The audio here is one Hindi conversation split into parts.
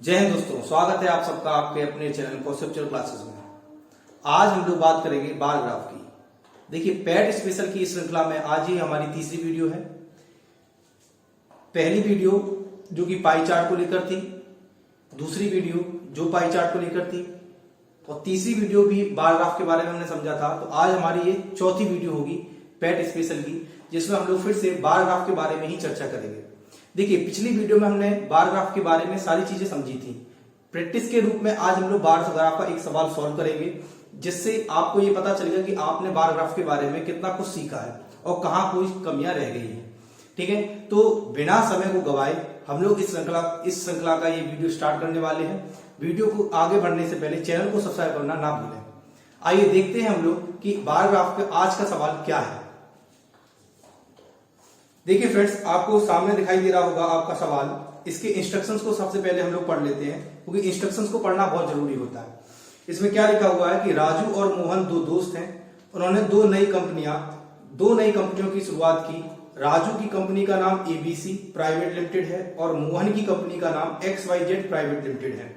जय हिंद दोस्तों, स्वागत है आप सबका आपके अपने चैनल कॉन्सेप्चुअल क्लासेस में। आज हम लोग बात करेंगे बार ग्राफ की। देखिए, पैट स्पेशल की इस श्रृंखला में आज ही हमारी तीसरी वीडियो है। पहली वीडियो जो कि पाई चार्ट को लेकर थी, दूसरी वीडियो जो पाई चार्ट को लेकर थी, और तीसरी वीडियो भी बार ग्राफ के बारे में हमने समझा था। तो आज हमारी ये चौथी वीडियो होगी पैट स्पेशल की, जिसमें हम लोग फिर से बार ग्राफ के बारे में ही चर्चा करेंगे। देखिए, पिछली वीडियो में हमने बार ग्राफ के बारे में सारी चीजें समझी थी। प्रैक्टिस के रूप में आज हम लोग बार ग्राफ का एक सवाल सॉल्व करेंगे, जिससे आपको ये पता चलेगा कि आपने बार ग्राफ के बारे में कितना कुछ सीखा है और कहां कोई कमियां रह गई हैं। ठीक है, तो बिना समय को गवाए हम लोग इस श्रृंखला का ये वीडियो स्टार्ट करने वाले हैं। वीडियो को आगे बढ़ने से पहले चैनल को सब्सक्राइब करना ना भूलें। आइए देखते हैं हम लोग कि बार ग्राफ का आज का सवाल क्या है। देखिए फ्रेंड्स, आपको सामने दिखाई दे रहा होगा आपका सवाल। इसके इंस्ट्रक्शंस को सबसे पहले हम लोग पढ़ लेते हैं, क्योंकि इंस्ट्रक्शंस को पढ़ना बहुत जरूरी होता है। इसमें क्या लिखा हुआ है कि राजू और मोहन दो दोस्त हैं। उन्होंने दो नई कंपनियों की शुरुआत की। राजू की कंपनी का नाम एबीसी प्राइवेट लिमिटेड है और मोहन की कंपनी का नाम XYZ प्राइवेट लिमिटेड है।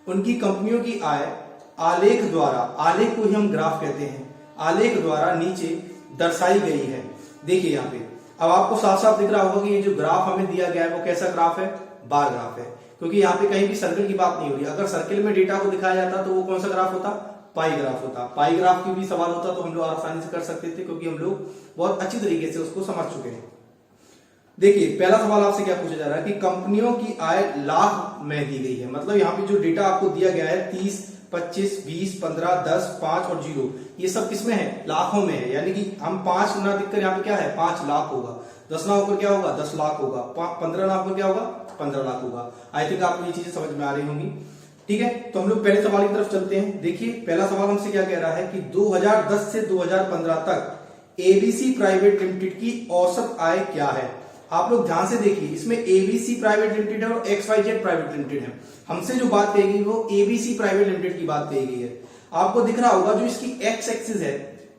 उनकी कंपनियों की आय आलेख द्वारा, आलेख को ही हम ग्राफ कहते हैं, आलेख द्वारा नीचे दर्शाई गई है। देखिए यहाँ पे अब आपको साफ साफ दिख रहा होगा कि ये जो ग्राफ हमें दिया गया है वो कैसा ग्राफ है, बार ग्राफ है। क्योंकि यहाँ पे कहीं भी सर्कल की बात नहीं हो रही। अगर सर्कल में डेटा को दिखाया जाता तो वो कौन सा ग्राफ होता, पाई ग्राफ होता। पाई ग्राफ की भी सवाल होता तो हम लोग आसानी से कर सकते थे, क्योंकि हम लोग बहुत अच्छी तरीके से उसको समझ चुके हैं। देखिए, पहला सवाल आपसे क्या पूछा जा रहा है कि कंपनियों की आय लाख में दी गई है। मतलब यहाँ पे जो डेटा आपको दिया गया है 30, 25, 20, 15, 10, 5 और 0, ये सब किसमें है, लाखों में है। यानी कि हम 5 ना दिखकर यहाँ पे क्या है 5 लाख होगा, 10 ना होकर क्या होगा 10 लाख होगा, 15 ना होकर क्या होगा 15 लाख होगा। आई थिंक आपको ये चीजें समझ में आ रही होंगी। ठीक है, तो हम लोग पहले सवाल की तरफ चलते हैं। देखिए, पहला सवाल हमसे क्या कह रहा है कि 2010 से 2015 तक एबीसी प्राइवेट लिमिटेड की औसत आय क्या है। आप लोग ध्यान से देखिए, इसमें एबीसी प्राइवेट लिमिटेड है और XYZ प्राइवेट लिमिटेड है। हमसे जो बात कही गई वो एबीसी प्राइवेट लिमिटेड की बात कही गई है। आपको दिख रहा होगा जो इसकी एक्स एक्सिस है,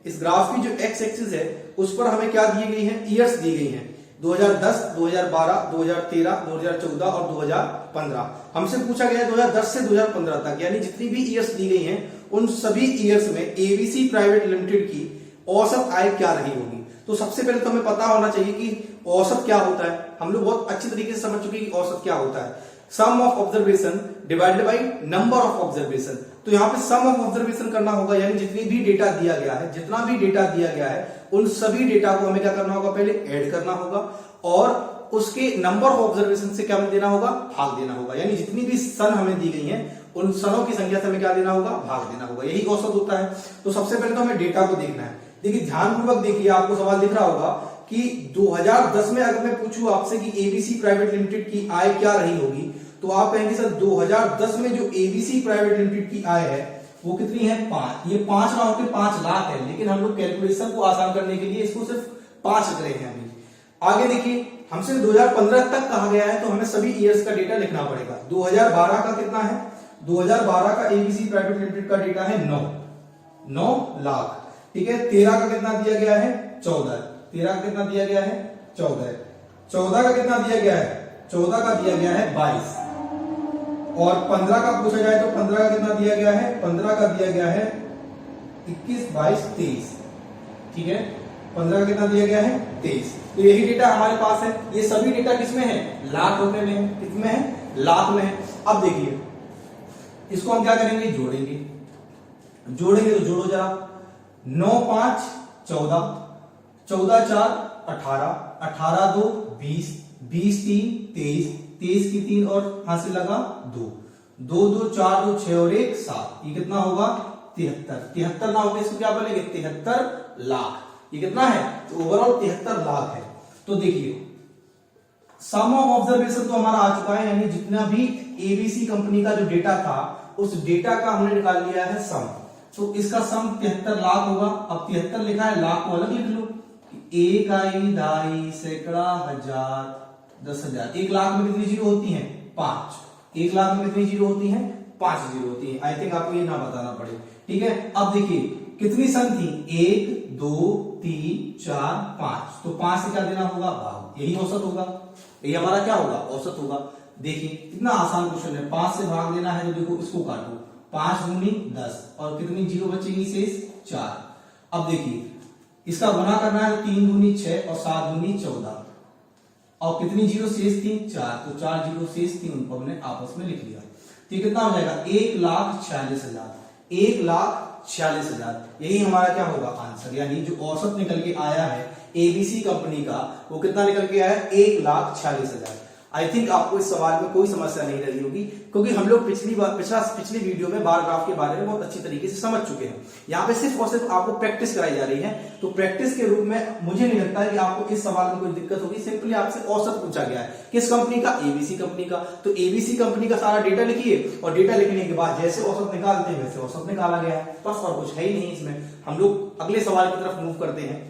इस ग्राफ की जो एक्स एक्सिस है उस पर हमें क्या दी गई है, ईयर्स दी गई हैं। 2010, 2012, 2013, 2014 और 2015। हमसे पूछा गया है 2010 से 2015 तक, यानी जितनी भी ईयर्स दी गई हैं उन सभी ईयर्स में एबीसी प्राइवेट लिमिटेड की औसत आय क्या रही होगी। तो सबसे पहले तो हमें पता होना चाहिए कि औसत क्या होता है। हम लोग बहुत अच्छी तरीके से समझ चुके हैं कि औसत क्या होता है। Sum of observation divided by number of observation. तो यहाँ पे सम ऑफ ऑब्जर्वेशन करना होगा, यानी जितनी भी डेटा दिया गया है, जितना भी डेटा दिया गया है उन सभी डेटा को हमें क्या करना होगा, पहले ऐड करना होगा और उसके नंबर ऑफ ऑब्जर्वेशन से क्या हमें देना होगा, भाग देना होगा। यानी जितनी भी सन हमें दी गई है उन सनों की संख्या से हमें क्या देना होगा, भाग देना होगा। यही औसत होता है। तो सबसे पहले तो हमें डेटा को देखना है। देखिए, ध्यानपूर्वक देखिए, आपको सवाल दिख रहा होगा कि 2010 में अगर मैं पूछूं आपसे कि एबीसी प्राइवेट लिमिटेड की आय क्या रही होगी, तो आप कहेंगे सर 2010 में जो एबीसी प्राइवेट लिमिटेड की आय है वो कितनी है, 5। ये 5 ना होकर 5 लाख है, लेकिन हम लोग कैलकुलेशन को आसान करने के लिए इसको सिर्फ 5 रख रहे हैं अभी। आगे देखिए, हमसे 2015 तक कहा गया है, तो हमें सभी ईयर्स का डेटा लिखना पड़ेगा। 2012 का कितना है, 2012 का एबीसी प्राइवेट लिमिटेड का डेटा है 9 लाख। ठीक है, 13 का कितना दिया गया है, 14। 13 का कितना दिया गया है, 14। 14 का कितना दिया गया है, 14 का दिया गया है 22। और 15 का पूछा जाए तो 15 का कितना दिया गया है, 15 का दिया गया है 21, 22, 23। ठीक है, 15 का कितना दिया गया है 23। तो यही डेटा हमारे पास है। ये सभी डेटा किसमें है, लाख रुपए में है। किसमें है, लाख में है। अब देखिए, इसको हम क्या करेंगे, जोड़ेंगे तो जोड़ो जरा। 9, 5, 14, 14, 4, 18, 18, 2, 20, 20, 3, 23, 23 की 3 और यहां से लगा 2, 2, 2, 4, 2, 6 और 1, 7। ये कितना होगा, 73। 73 ना होगा, इसको क्या बोलेंगे, 73 लाख। ये कितना है, तो ओवरऑल 73 लाख है। तो देखिए, सम ऑफ ऑब्जर्वेशन तो हमारा आ चुका है, यानी जितना भी एबीसी कंपनी का जो डेटा था उस डेटा का हमने निकाल लिया है सम। तो इसका सम 73 लाख होगा। अब 73 लिखा है, लाख को अलग लिख लो। 1, 2, सैकड़ा, हजार, 10,000। 1 लाख में कितनी जीरो होती हैं, 5। 1 लाख में कितनी जीरो होती हैं, 5 जीरो होती हैं। आई थिंक आपको ये ना बताना पड़े। ठीक है, अब देखिए कितनी सन थी, 1, 2, 3, 4, 5। तो 5 से क्या देना होगा, भाग। यही औसत होगा, यही हमारा क्या होगा, औसत होगा। देखिए कितना आसान क्वेश्चन है, 5 से भाग देना है तो देखो इसको काटो, 5 दूनी 10 और कितनी जीरो बचेगी शेष 4। अब देखिए इसका गुना करना है तो 3 दूनी 6 और 7 दूनी 14 और कितनी जीरो शेष थी 4, तो 4 जीरो शेष थी, उनको हमने आपस में लिख लिया। तो कितना हो जाएगा 1,46,000, 1,46,000 यही हमारा क्या होगा आंसर, यानी जो औसत निकल के आया है एबीसी कंपनी का वो कितना निकल के आया है 1,46,000। आई थिंक आपको इस सवाल में कोई समस्या नहीं रही होगी, क्योंकि हम लोग पिछली वीडियो में बार ग्राफ के बारे में बहुत अच्छी तरीके से समझ चुके हैं। यहाँ पे सिर्फ और सिर्फ आपको प्रैक्टिस कराई जा रही है, तो प्रैक्टिस के रूप में मुझे नहीं लगता है कि आपको इस सवाल में कोई दिक्कत होगी। सिंपली आपसे औसत पूछा गया है, किस कंपनी का, एबीसी कंपनी का। तो एबीसी कंपनी का सारा डेटा लिखिए और डेटा लिखने के बाद जैसे औसत निकालते हैं वैसे औसत निकाला गया है, बस और कुछ है ही नहीं इसमें। हम लोग अगले सवाल की तरफ मूव करते हैं।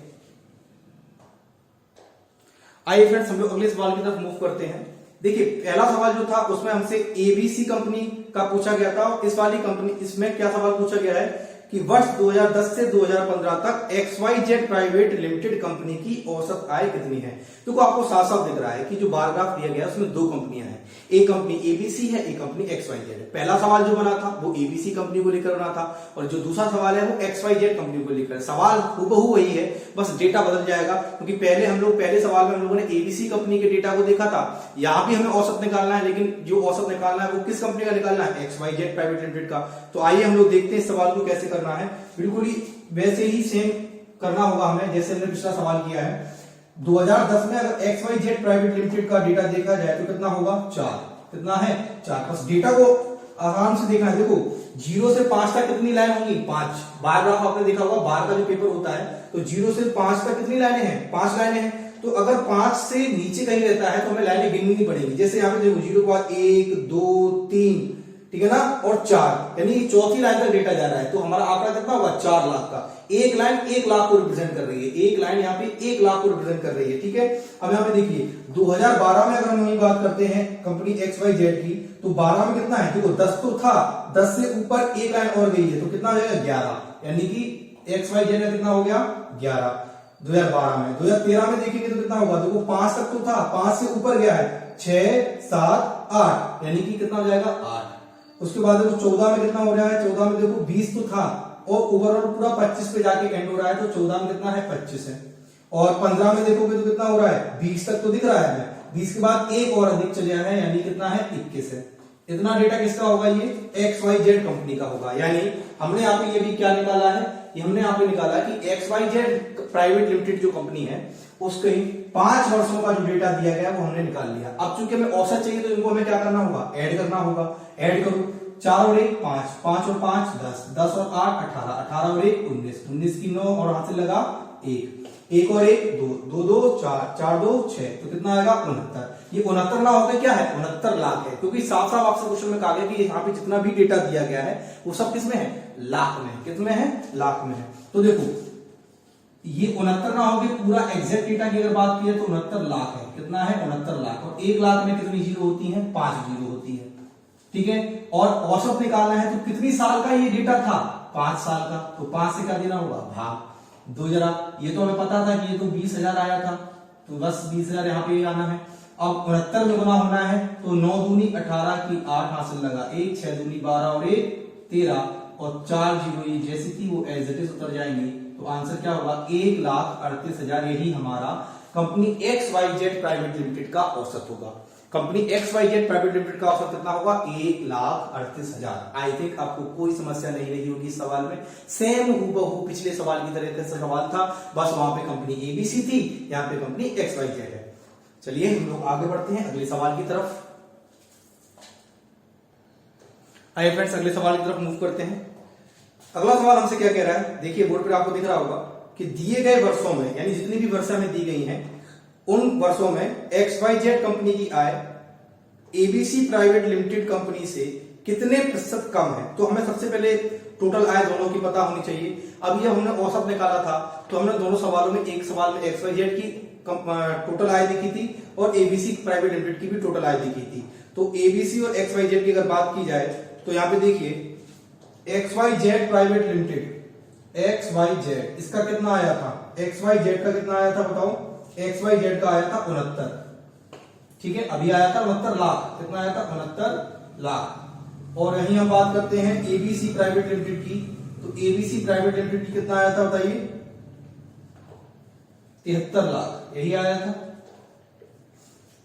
आइए फ्रेंड्स हम लोग अगले सवाल की तरफ मूव करते हैं। देखिए पहला सवाल जो था उसमें हमसे एबीसी कंपनी का पूछा गया था, इस वाली कंपनी इसमें क्या सवाल पूछा गया है कि वर्ष 2010 से 2015 तक XYZ प्राइवेट लिमिटेड कंपनी की औसत आय कितनी है। तो आपको साफ साफ दिख रहा है कि जो बार ग्राफ दिया गया है उसमें दो कंपनियां हैं, एक कंपनी एबीसी है, एक कंपनी XYZ है। पहला सवाल जो बना था वो एबीसी कंपनी को लेकर बना था और जो दूसरा सवाल है वो XYZ कंपनी को लेकर। सवाल हूबहू वही है, बस डेटा बदल जाएगा, क्योंकि पहले सवाल में हम लोगों ने एबीसी कंपनी के डेटा को देखा था। यहाँ भी हमें औसत निकालना है, लेकिन जो औसत निकालना है वो किस कंपनी का निकालना है, XYZ प्राइवेट लिमिटेड का। तो आइए हम लोग देखते हैं इस सवाल को कैसे करना है। बिल्कुल ही वैसे ही सेम करना होगा हमें जैसे हमने पिछला सवाल किया है। 2010 में अगर XYZ प्राइवेट लिमिटेड का डेटा देखा जाए तो कितना होगा 4, कितना है 4। बस डेटा को आराम से देखना है। देखो 0 से 5 तक कितनी लाइन होंगी 5, बार ग्राफ आपने देखा होगा, बार का जो पेपर होता है तो 0 से 5 तक कितनी लाइनें हैं 5 लाइनें हैं। तो अगर 5 से नीचे कहीं रहता है तो हमें लाइनें गिननी पड़ेगी। जैसे यहाँ पे देखो 0 के बाद 1 2 3, ठीक है ना, और 4, यानी चौथी लाइन तक डेटा जा रहा है। तो हमारा आंकड़ा कितना होगा 4 लाख का। एक लाइन 1 लाख को रिप्रेजेंट कर रही है, एक लाइन यहाँ पे 1 लाख को रिप्रेजेंट कर रही है, ठीक है। अब यहाँ पे देखिए 2012 में अगर हम यही बात करते हैं कंपनी XYZ की, तो 12 में कितना है, देखो 10 तो था, 10 से ऊपर एक लाइन और गई है तो कितना हो जाएगा 11, यानी कि XYZ में कितना हो गया 11 2012 में। 2013 में देखेंगे तो कितना होगा, देखो 5 तक तो था, 5 से ऊपर गया है 6 7 8, यानी कि कितना हो जाएगा 8। उसके बाद देखो 14 में कितना हो रहा है, 14 में देखो 20 तो था और ओवरऑल पूरा 25 पे जाके एंड हो रहा है, तो 14 में कितना है 25 है। और 15 में देखोगे तो कितना हो रहा है 20 तक तो दिख रहा है, 20 के बाद एक और अधिक चले है, यानी कितना है 21 है। इतना डेटा किसका होगा, ये XYZ कंपनी का होगा। यानी हमने यहाँ पे ये भी क्या निकाला है, ये हमने यहाँ पे निकाला कि XYZ प्राइवेट लिमिटेड जो कंपनी है उसके 5 वर्षों का जो डेटा दिया गया वो हमने निकाल लिया। अब चूंकि हमें औसत चाहिए तो इनको हमें क्या करना होगा, ऐड करना होगा। ऐड करो, 4 और 1 5, 5 और 5 10, 10 और 8 18, 18 और 1 19, 19 की 9 और हाथ से लगा 1, 1 और 1 2, 2 2 4, 4 2 6, तो कितना आएगा 69। ये 69 ना होकर क्या है 69 लाख है, क्योंकि साफ साफ आपसे क्वेश्चन में कहा गया कि यहाँ पे जितना भी डेटा दिया गया है वो सब किसमें है, लाख में। कितने है, लाख में है। तो देखो ये 69 ना होगी, पूरा एग्जैक्ट डेटा की अगर बात की है तो 69 लाख है। कितना है 69 लाख, और 1 लाख में कितनी जीरो होती है 5 जीरो होती है, ठीक है। और औसत निकालना है तो कितनी साल का ये डेटा था 5 साल का, तो 5 से कर देना होगा भाग 2। जरा ये तो हमें पता था कि ये तो 20,000 आया था, तो बस 20,000 यहाँ पे आना है। अब 69 में गुना होना है तो 9 दूनी 18 की 8 हासिल लगा 1, 6 दूनी 12 और 1 13 और 4 जीरो ये जैसी थी वो एज इट इज उतर जाएंगी। तो आंसर क्या होगा 1,38,000। यही हमारा कंपनी XYZ प्राइवेट लिमिटेड का औसत होगा। कंपनी XYZ प्राइवेट लिमिटेड का औसत कितना होगा 1,38,000। आई थिंक आपको कोई समस्या नहीं रही होगी इस सवाल में। सेम हूबहू पिछले सवाल की तरह से सवाल था, बस वहां पे कंपनी एबीसी थी, यहाँ पे कंपनी XYZ है। चलिए हम लोग आगे बढ़ते हैं अगले सवाल की तरफ। आइए फ्रेंड्स अगले सवाल की तरफ मूव करते हैं। अगला सवाल हमसे क्या कह रहा है, देखिए बोर्ड पर आपको दिख रहा होगा कि दिए गए वर्षों में, यानी जितनी भी वर्षा में दी गई हैं उन वर्षों में XYZ कंपनी की आय एबीसी प्राइवेट लिमिटेड कंपनी से कितने प्रतिशत कम है। तो हमें सबसे पहले टोटल आय दोनों की पता होनी चाहिए। अब ये हमने औसत निकाला था, तो हमने दोनों सवालों में, एक सवाल में XYZ की टोटल आय देखी थी और एबीसी प्राइवेट लिमिटेड की भी टोटल आय देखी थी। तो एबीसी और XYZ की अगर बात की जाए तो यहाँ पे देखिए XYZ प्राइवेट लिमिटेड, XYZ इसका कितना आया था, XYZ का कितना आया था बताओ, XYZ का आया था 69, ठीक है, अभी आया था 69 लाख, कितना आया था 69 लाख। और यही हम बात करते हैं एबीसी प्राइवेट लिमिटेड की, तो एबीसी प्राइवेट लिमिटेड कितना आया था बताइए, 73 लाख, यही आया था,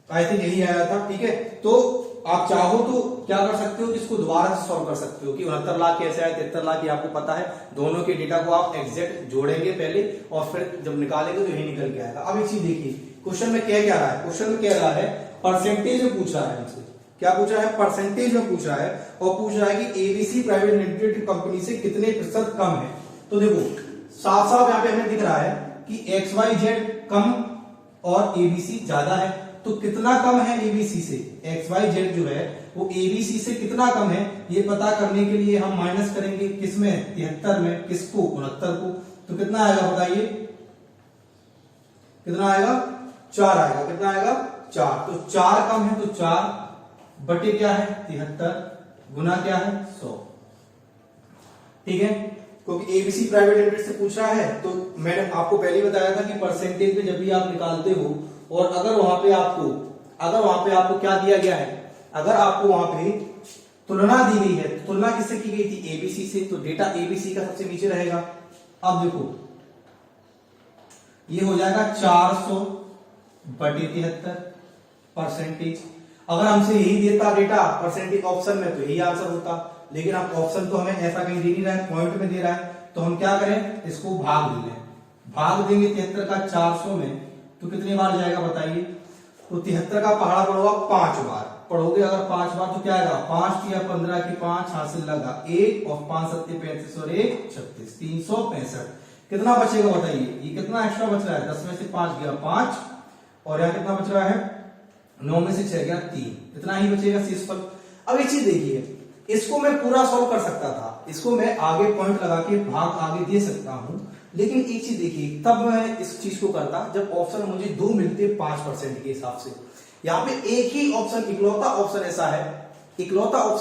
आई थिंक यही आया था। ठीक है, तो आप चाहो तो क्या कर सकते हो, इसको दोबारा से सॉल्व कर सकते हो कि 69 लाख कैसे आया, 73 लाख, ये आपको पता है। दोनों के डेटा को आप एग्जैक्ट जोड़ेंगे पहले और फिर जब निकालेंगे तो यही निकल के आएगा। अब एक चीज देखिए, क्वेश्चन में क्या रहा है, क्वेश्चन में कह रहा है परसेंटेज में पूछ रहा है हमसे, क्या पूछ रहा है, परसेंटेज में पूछ रहा है, और पूछ रहा है कि एबीसी प्राइवेट लिमिटेड कंपनी से कितने प्रतिशत कम है। तो देखो साफ साफ यहाँ पे हमें दिख रहा है कि XYZ कम और एबीसी ज्यादा है। तो कितना कम है एबीसी से, XYZ जो है वो एबीसी से कितना कम है, ये पता करने के लिए हम माइनस करेंगे किसमें, 73 में, किसको, 69 को। तो कितना आएगा बताइए, कितना आएगा, 4 आएगा, कितना आएगा, 4। तो 4 कम है तो 4 बटे क्या है 73 गुना क्या है 100। ठीक है, क्योंकि एबीसी प्राइवेट लिमिटेड से पूछ रहा है, तो मैंने आपको पहले ही बताया था कि परसेंटेज में जब भी आप निकालते हो और अगर वहां पे आपको क्या दिया गया है, अगर आपको वहां पे तुलना दी गई है, तुलना किससे की गई थी, एबीसी से, तो डेटा एबीसी का सबसे नीचे रहेगा। अब देखो ये हो जाएगा 400 बटे 73 परसेंटेज। अगर हमसे यही देता डेटा परसेंटेज ऑप्शन में तो यही आंसर होता, लेकिन अब ऑप्शन तो हमें ऐसा कहीं दे नहीं रहा है, पॉइंट में दे रहा है, तो हम क्या करें, इसको भाग देंगे। भाग देंगे 73 का 400 में, तो कितनी बार जाएगा बताइए, तो 73 का पहाड़ा पढ़ोगा 5 बार, पढ़ोगे अगर 5 बार तो क्या आएगा, 5 या 15 की 5 हासिल लगा 1 और 5 7 35 और 1 36, 365। कितना बचेगा बताइए, ये कितना एक्स्ट्रा बच रहा है, 10 में से 5 गया 5, और यहाँ कितना बच रहा है, 9 में से 6 गया 3, इतना ही बचेगा शेषफल। अब एक चीज देखिए, इसको मैं पूरा सॉल्व कर सकता था, इसको मैं आगे पॉइंट लगा के भाग आगे दे सकता हूं, लेकिन एक चीज देखिए, तब मैं इस चीज को करता जब ऑप्शन मुझे 2 मिलते 5% के हिसाब से। यहाँ पे एक ही ऑप्शन, इकलौता ऑप्शन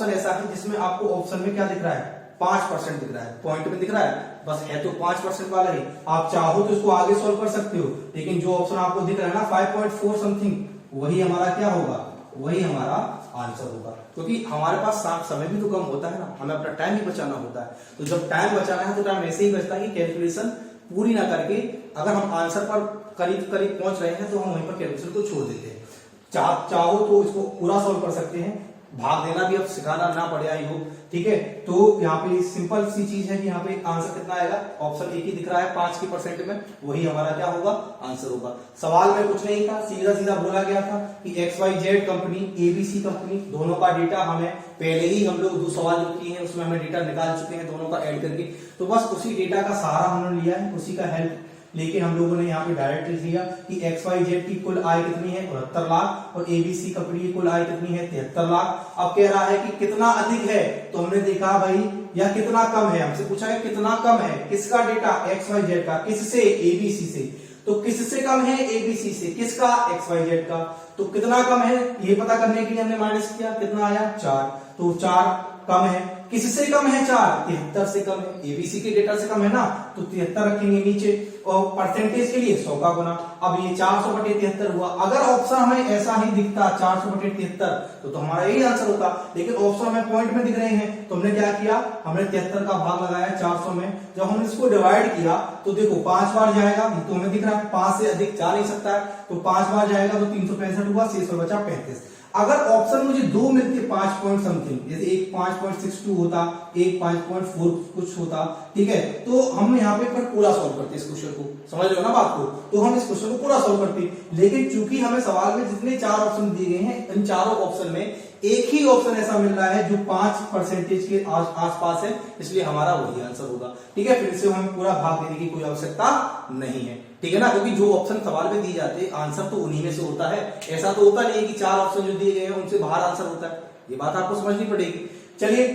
ऐसा है जिसमें आपको ऑप्शन में क्या दिख रहा है, 5% दिख रहा है, पॉइंट में दिख रहा है, बस है तो 5% वाला ही। आप चाहो तो इसको आगे सॉल्व कर सकते हो, लेकिन जो ऑप्शन आपको दिख रहा है ना 5.4 समथिंग, वही हमारा क्या होगा, वही हमारा आंसर होगा। क्योंकि हमारे पास समय भी तो कम होता है ना, हमें अपना टाइम भी बचाना होता है। तो जब टाइम बचाना है तो टाइम ऐसे ही बचता है कि कैलकुलेशन पूरी ना करके अगर हम आंसर पर करीब करीब पहुंच रहे हैं तो हम वहीं पर कैलकुलेशन को छोड़ देते हैं। चाहो तो इसको पूरा सॉल्व कर सकते हैं, भाग देना भी अब सिखाना ना पड़े, आई होप। ठीक है, तो यहाँ पे सिंपल सी चीज है कि यहाँ पे आंसर कितना आएगा, ऑप्शन एक ही दिख रहा है 5% में, वही हमारा क्या होगा, आंसर होगा। सवाल में कुछ नहीं था, सीधा सीधा बोला गया था कि XYZ कंपनी, एबीसी कंपनी, दोनों का डेटा हमें पहले ही हम लोग 2 सवाल जो किए हैं उसमें हमें डेटा निकाल चुके हैं दोनों का ऐड करके, तो बस उसी डेटा का सहारा हमने लिया है, उसी का हेल्प लेकिन हम लोगों ने यहाँ पे डायरेक्टली दिया कि XYZ की कुल आय कितनी है 69 लाख और एबीसी कंपनी की कुल आय कितनी है 73 लाख। अब कह रहा है कि कितना अधिक है, तो हमने देखा भाई या कितना कम है, हमसे पूछा है कितना कम है, किसका डेटा, XYZ का, किससे, एबीसी से। तो किससे कम है, एबीसी से, किसका, XYZ का। तो कितना कम है ये पता करने के लिए हमने माइनस किया, कितना आया 4, तो 4 कम है। किससे कम है 4, 73 से कम है, एबीसी के डेटा से कम है ना, तो 73 रखेंगे नीचे, और परसेंटेज के लिए 100 का गुना। अब ये 400 बटे 73 हुआ। अगर ऑप्शन हमें ऐसा ही दिखता 400 बटे 73 तो हमारा यही आंसर होता, लेकिन ऑप्शन हमें पॉइंट में दिख रहे हैं, तो हमने क्या किया, हमने 73 का भाग लगाया 400 में। जब हमने इसको डिवाइड किया तो देखो 5 बार जाएगा, तो हमें दिख रहा है 5 से अधिक जा नहीं सकता है, तो 5 बार जाएगा तो 365 हुआ, शेष बचा 35। अगर ऑप्शन मुझे 2 मिलते 5 पॉइंट समथिंग, जैसे एक 5.62 होता, एक 5.4 कुछ होता, ठीक है, तो हम यहाँ पे पूरा सॉल्व करते इस क्वेश्चन को, समझ रहे हो ना बात को, तो हम इस क्वेश्चन को पूरा सॉल्व करते। लेकिन चूंकि हमें सवाल में जितने 4 ऑप्शन दिए गए हैं, इन चारों ऑप्शन में एक ही ऑप्शन ऐसा मिल रहा है जो 5% के आसपास है, इसलिए हमारा वही आंसर होगा। ठीक है, फिर से हमें पूरा भाग देने की कोई आवश्यकता नहीं है, ठीक है ना, क्योंकि जो ऑप्शन सवाल में दिए जाते हैं आंसर तो उन्हीं में से होता है। ऐसा तो होता नहीं है कि 4 ऑप्शन जो दिए गए हैं उनसे बाहर आंसर होता है, ये बात आपको समझनी पड़ेगी। चलिए,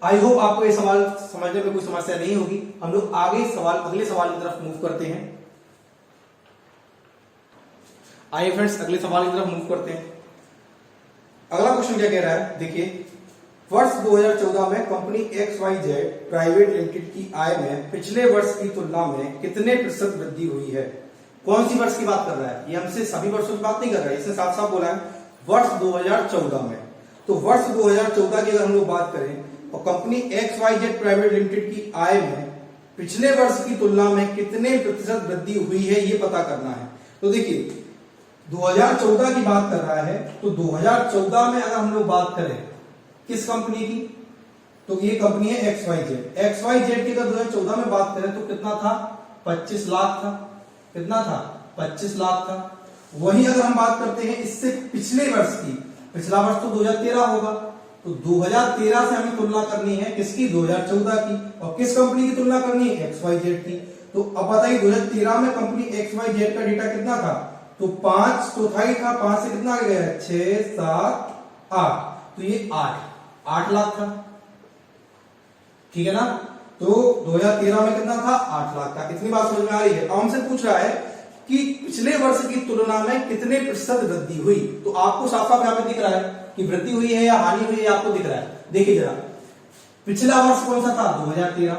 आई होप आपको ये सवाल समझने में कोई समस्या नहीं होगी। हम लोग आगे अगले सवाल की तरफ मूव करते हैं। आइए फ्रेंड्स, अगले सवाल की तरफ मूव करते हैं। अगला क्वेश्चन क्या कह रहा है, देखिए, वर्ष 2014 में कंपनी XYZ प्राइवेट लिमिटेड की आय में पिछले वर्ष की तुलना में कितने प्रतिशत वृद्धि हुई है। कौन सी वर्ष की बात कर रहा है, ये हमसे सभी वर्षों की बात नहीं कर रहा है, इसने साफ साफ बोला है वर्ष 2014 में। तो वर्ष 2014 की अगर हम लोग बात करें और कंपनी XYZ प्राइवेट लिमिटेड की आय में पिछले वर्ष की तुलना में कितने प्रतिशत वृद्धि हुई है ये पता करना है। तो देखिए 2014 की बात कर रहा है, तो 2014 में अगर हम लोग बात करें किस कंपनी की, तो ये कंपनी है XYZ की अगर 2014 में बात करें तो कितना था, 25 लाख था। कितना था, 25 लाख था। वही अगर हम बात करते हैं इससे पिछले वर्ष की, पिछला वर्ष तो 2013 होगा, तो 2013 से हमें तुलना करनी है किसकी, 2014 की। और किस कंपनी की तुलना करनी है, XYZ की। तो अब बताइए 2013 में कंपनी XYZ का डेटा कितना था, तो 5 चौथाई था, 5 से कितना आ गया, 6 7 8, तो ये 8 लाख था। ठीक है ना। तो 2013 में कितना था, 8 लाख का। इतनी बात समझ में आ रही है। अब हमसे पूछ रहा है कि पिछले वर्ष की तुलना में कितने प्रतिशत वृद्धि हुई। तो आपको साफ साफ यहाँ पे दिख रहा है कि वृद्धि हुई है या हानि हुई है, आपको दिख रहा है। देखिए जरा, पिछला वर्ष कौन सा था, 2013।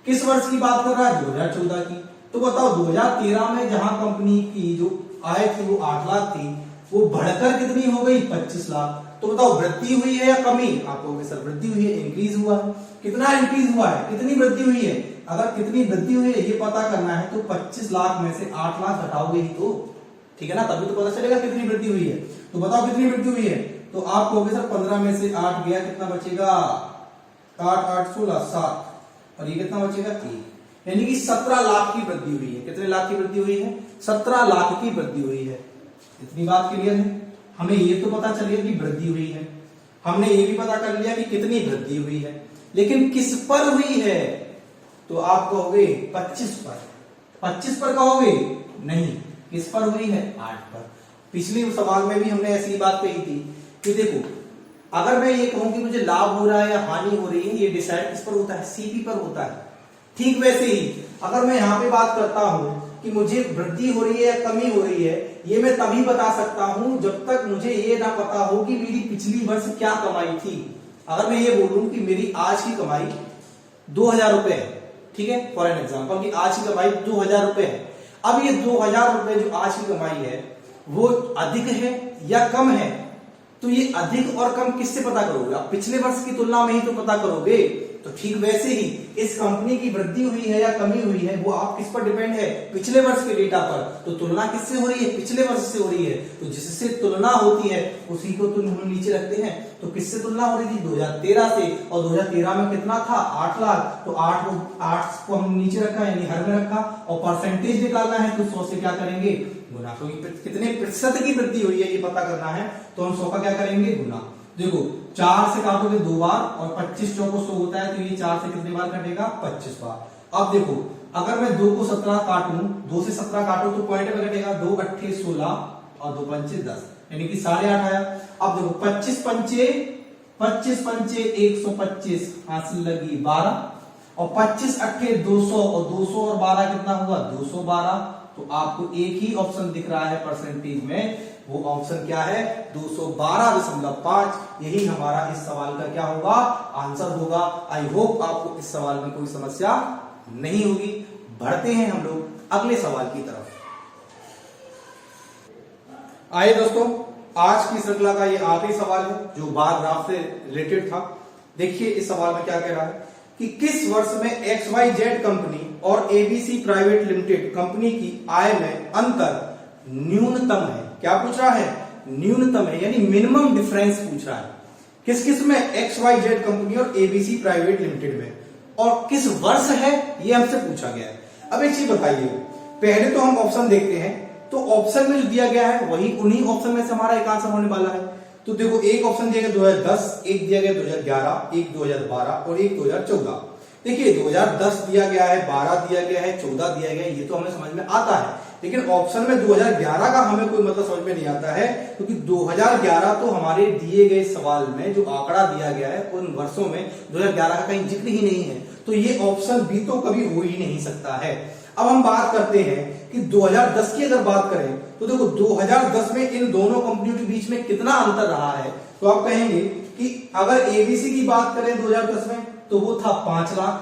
किस वर्ष की बात कर रहा है, 2014 की। तो बताओ 2013 में जहां कंपनी की जो आय थी वो 8 लाख थी, वो बढ़कर कितनी हो गई, 25 लाख। तो बताओ वृद्धि हुई है या कमी, आप कहोगे सर वृद्धि हुई है, इंक्रीज हुआ है। कितना इंक्रीज हुआ है, कितनी वृद्धि हुई है। अगर कितनी वृद्धि हुई है ये पता करना है तो 25 लाख में से 8 लाख घटाओगे ही तो, ठीक है ना, तभी तो पता चलेगा कितनी वृद्धि हुई है। तो बताओ कितनी वृद्धि हुई है। तो आप कहोगे सर 15 में से 8 गया, कितना बचेगा, 8 8 16 7, और ये कितना बचेगा, 1, यानी कि 17 लाख की वृद्धि हुई है। कितने लाख की वृद्धि हुई है, 17 लाख की वृद्धि हुई है। इतनी बात क्लियर है। हमें ये तो पता चल गया कि वृद्धि हुई है, हमने ये भी पता कर लिया कि कितनी वृद्धि हुई है, लेकिन किस पर हुई है। तो आप कहोगे 25 पर। 25 पर कहोगे, नहीं, किस पर हुई है, 8 पर। पिछले सवाल में भी हमने ऐसी बात कही थी कि देखो अगर मैं ये कहूं कि मुझे लाभ हो रहा है या हानि हो रही है, ये डिसाइड किस पर होता है, सीपी पर होता है। ठीक वैसे ही अगर मैं यहां पे बात करता हूं कि मुझे वृद्धि हो रही है या कमी हो रही है, ये मैं तभी बता सकता हूं जब तक मुझे ये ना पता हो कि मेरी पिछली वर्ष क्या कमाई थी। अगर मैं ये बोलूं कि मेरी आज की कमाई 2000 रुपए है, ठीक है, फॉर एन एग्जाम्पल कि आज की कमाई 2000 रुपए है। अब ये 2000 रुपए जो आज की कमाई है वो अधिक है या कम है, तो ये अधिक और कम किससे पता करोगे, आप पिछले वर्ष की तुलना में ही तो पता करोगे। तो ठीक वैसे ही इस कंपनी की वृद्धि हुई है या कमी हुई है वो आप किस पर डिपेंड है, पिछले वर्ष के डेटा पर। तो तुलना किससे हो रही है, पिछले वर्ष से हो रही है। तो जिससे तुलना होती है उसी को तुम हम नीचे रखते हैं। तो किससे तुलना हो रही थी, 2013 से, और 2013 में कितना था, 8 लाख। तो 8 को हम नीचे रखा यानी हर में रखा, और परसेंटेज निकालना है तो 100 से क्या करेंगे, गुना। क्योंकि कितने प्रतिशत की वृद्धि हुई है ये पता करना है, तो हम 100 का क्या करेंगे, गुना। देखो 4 से काटोगे 2 बार, और 25 चौको 100 होता है, तो ये 4 से कितनी बार कटेगा, 25 बार। अब देखो अगर मैं 2 को 17 काटूं, 2 से 17 काटूं तो पॉइंट में कटेगा, 2 अट्ठे 16 और 2 पंचे 10, यानी कि 8.5 आया। अब देखो 25 पंचे 125, हासिल लगी 12, और 25 अट्ठे 200, और 200 और 12 कितना हुआ, 212। तो आपको एक ही ऑप्शन दिख रहा है परसेंटेज में, वो ऑप्शन क्या है, 212.5। यही हमारा इस सवाल का क्या होगा, आंसर होगा। आई होप आपको इस सवाल में कोई समस्या नहीं होगी। बढ़ते हैं हम लोग अगले सवाल की तरफ। आइए दोस्तों, आज की श्रृंखला का ये आखिरी सवाल है जो बार ग्राफ से रिलेटेड था। देखिए इस सवाल में क्या कह रहा है कि किस वर्ष में XYZ कंपनी और ABC प्राइवेट लिमिटेड कंपनी की आय में अंतर न्यूनतम है। क्या पूछ रहा है, न्यूनतम है, यानी मिनिमम डिफरेंस पूछ रहा है। किस किस में, XYZ कंपनी और ABC प्राइवेट लिमिटेड में, और किस वर्ष है ये हमसे पूछा गया है। अब एक चीज बताइए, पहले तो हम ऑप्शन देखते हैं, तो ऑप्शन में जो दिया गया है वही उन्हीं ऑप्शन में से हमारा एक आंसर होने वाला है। तो देखो एक ऑप्शन दिया गया 2010, एक दिया गया 2011, एक 2012 और एक 2014। देखिए 2010 दिया गया है, 12 दिया गया है, 14 दिया गया है, ये तो हमें समझ में आता है, लेकिन ऑप्शन में 2011 का हमें कोई मतलब समझ में नहीं आता है, क्योंकि 2011 तो हमारे दिए गए सवाल में जो आंकड़ा दिया गया है उन वर्षों में 2011 का कहीं जिक्र ही नहीं है। तो ये ऑप्शन भी तो कभी हो ही नहीं सकता है। अब हम बात करते हैं कि 2010 की अगर बात करें तो देखो 2010 में इन दोनों कंपनियों के बीच में कितना अंतर रहा है। तो आप कहेंगे कि अगर ABC की बात करें 2010 में तो वो था 5 लाख,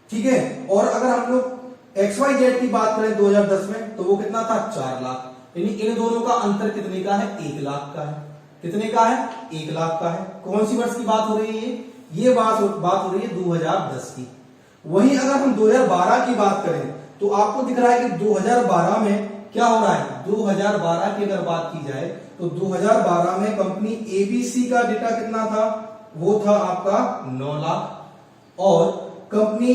ठीक है, और अगर हम लोग XYZ की बात करें 2010 में तो वो कितना था, 4 लाख, यानी इन दोनों का अंतर कितने का है, 1 लाख का है। कितने का है? 1 लाख का है। कौन सी वर्ष की बात हो रही है? ये बात हो रही है 2010 की। वहीं अगर हम 2012 की बात करें तो आपको दिख रहा है कि 2012 में क्या हो रहा है? 2012 की अगर बात की जाए तो 2012 में कंपनी एबीसी का डेटा कितना था? वो था आपका 9 लाख। और कंपनी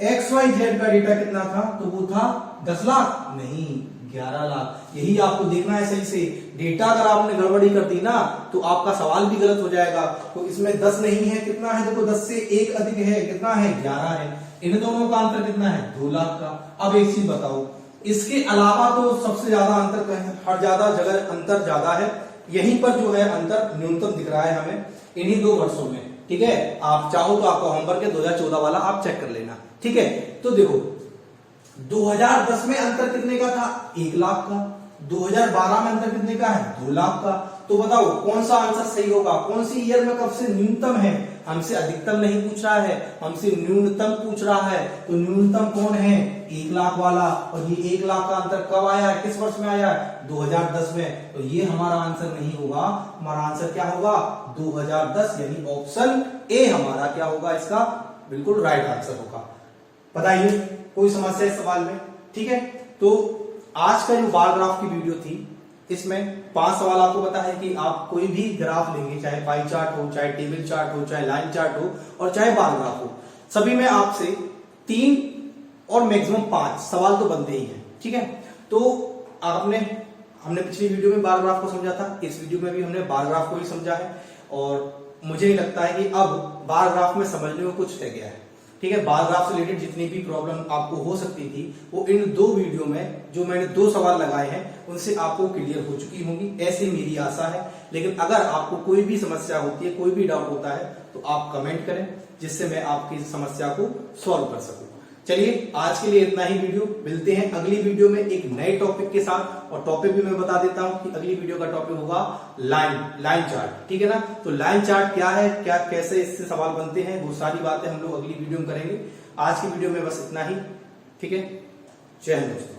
XYZ का डेटा कितना था? तो वो था 10 लाख नहीं, 11 लाख। यही आपको देखना है सही से। डेटा अगर आपने गड़बड़ी कर दी ना तो आपका सवाल भी गलत हो जाएगा। तो इसमें 10 नहीं है, कितना है? देखो 10 से 1 अधिक है, कितना है? 11 है। इन दोनों का अंतर कितना है? 2 लाख का। अब एक चीज बताओ, इसके अलावा तो सबसे ज्यादा अंतर हर ज्यादा जगह अंतर ज्यादा है, यहीं पर जो है अंतर न्यूनतम दिख रहा है हमें इन्हीं 2 वर्षों में। ठीक है, आप चाहो तो आपका होमवर्क है 2014 वाला, आप चेक कर लेना। ठीक है, तो देखो 2010 में अंतर कितने का था? 1 लाख का। 2012 में अंतर कितने का है? 2 लाख का। तो बताओ कौन सा आंसर सही होगा? कौन सी ईयर में कब से न्यूनतम है? हमसे अधिकतम नहीं पूछ रहा है, हमसे न्यूनतम पूछ रहा है। तो न्यूनतम कौन है? 1 लाख वाला। और ये 1 लाख का अंतर कब आया है? किस वर्ष में आया है? 2010 में। तो ये हमारा आंसर नहीं होगा। हमारा आंसर क्या होगा? 2010, यानी ऑप्शन ए हमारा क्या होगा? इसका बिल्कुल राइट आंसर होगा। बताइए कोई समस्या इस सवाल में? ठीक है, तो आज का जो बार ग्राफ की वीडियो थी इसमें 5 सवाल आपको पता है कि आप कोई भी ग्राफ लेंगे, चाहे पाई चार्ट हो, चाहे टेबल चार्ट हो, चाहे लाइन चार्ट हो और चाहे बार ग्राफ हो, सभी में आपसे 3 और मैक्सिमम 5 सवाल तो बनते ही हैं। ठीक है, तो हमने पिछली वीडियो में बार ग्राफ को समझा था, इस वीडियो में भी हमने बार ग्राफ को ही समझा है। और मुझे नहीं लगता है कि अब बार ग्राफ में समझने में कुछ रह गया है। ठीक है, बार ग्राफ से रिलेटेड जितनी भी प्रॉब्लम आपको हो सकती थी वो इन 2 वीडियो में जो मैंने 2 सवाल लगाए हैं उनसे आपको क्लियर हो चुकी होंगी, ऐसी मेरी आशा है। लेकिन अगर आपको कोई भी समस्या होती है, कोई भी डाउट होता है तो आप कमेंट करें, जिससे मैं आपकी समस्या को सॉल्व कर सकूं। चलिए आज के लिए इतना ही वीडियो, मिलते हैं अगली वीडियो में एक नए टॉपिक के साथ। और टॉपिक भी मैं बता देता हूं कि अगली वीडियो का टॉपिक होगा लाइन चार्ट। ठीक है ना, तो लाइन चार्ट क्या है, क्या कैसे इससे सवाल बनते हैं, वो सारी बातें हम लोग अगली वीडियो में करेंगे। आज की वीडियो में बस इतना ही। ठीक है, जय हिंद दोस्तों।